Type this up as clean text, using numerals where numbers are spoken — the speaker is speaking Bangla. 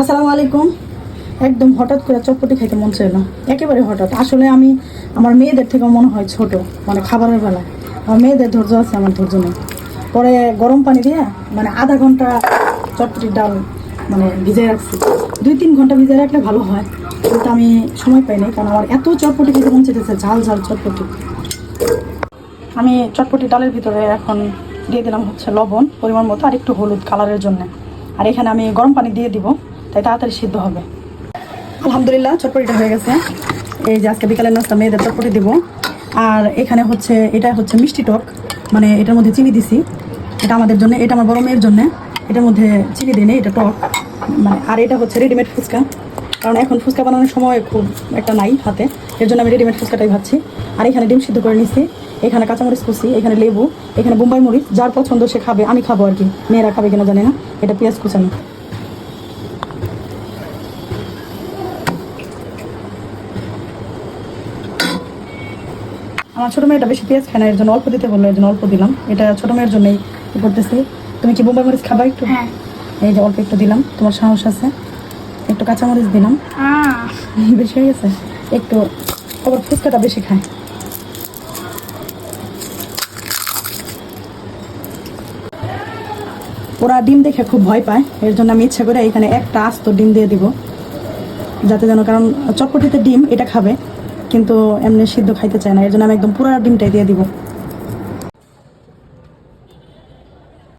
আসসালামু আলাইকুম। একদম হঠাৎ করে চটপটি খাইতে মন চাইলো, একেবারে হঠাৎ। আসলে আমি আমার মেয়েদের থেকে মনে হয় ছোট, মানে খাবারের বেলা আমার মেয়েদের ধৈর্য আছে, আমার ধৈর্য নেই। পরে গরম পানি দিয়ে মানে আধা ঘন্টা চটপটির ডাল মানে ভিজিয়ে রাখছি। 2-3 ঘন্টা ভিজিয়ে রাখলে ভালো হয়, কিন্তু আমি সময় পাই নাই, কারণ আমার এত চটপটি খেতে মন চাইতেছে, ঝাল ঝাল চটপটি। আমি চটপটি ডালের ভিতরে এখন দিয়ে দিলাম হচ্ছে লবণ পরিমাণ মতো, আর একটু হলুদ কালারের জন্য। আর এখানে আমি গরম পানি দিয়ে দিব, তাই তাড়াতাড়ি সিদ্ধ হবে। আলহামদুলিল্লাহ, চটপটিটা হয়ে গেছে। এই যে আজকে বিকালের নাস্তা মেয়েদের চটপটি দিব। আর এখানে হচ্ছে এটা হচ্ছে মিষ্টি টক, মানে এটার মধ্যে চিনি দিছি। এটা আমাদের জন্য, এটা আমার বড় মেয়ের জন্য। এটার মধ্যে চিনি দিই, এটা টক মানে। আর এটা হচ্ছে রেডিমেড ফুচকা, কারণ এখন ফুচকা বানানোর সময় খুব একটা নাই হাতে, এর জন্য আমি রেডিমেড ফুচকাটাই ভাবছি। আর এখানে ডিম সিদ্ধ করে নিচ্ছি, এখানে কাঁচামরিচ কুচি, এখানে লেবু, এখানে বোম্বাই মরিচ। যার পছন্দ সে খাবে, আমি খাবো আর কি, মেয়েরা খাবে কিনা জানি না। এটা পেঁয়াজ কুচানো। আমার ছোটো মেয়েটা বেশি পেঁয়াজ খায় না, এর জন্য অল্প দিতে বললো, এর জন্য অল্প দিলাম। এটা ছোটো মেয়ের জন্যই করতেছি। তুমি কি বোম্বাই মরিচ খাবা একটু? হ্যাঁ। এই যে অল্প একটু দিলাম, তোমার সাহস আছে। একটু কাঁচামরিচ দিলাম, বেশি হয়ে গেছে একটু। আবার ফুচকাটা বেশি খায়। ওরা ডিম দেখে খুব ভয় পায়, এর জন্য আমি ইচ্ছা করে এখানে একটা আস্ত ডিম দিয়ে দিব, যাতে যেন, কারণ চটপটিতে ডিম এটা খাবে কিন্তু এমনি সিদ্ধ খাইতে চায় না, এর জন্য আমি একদম পুরো ডিমটাই দিয়ে দিব।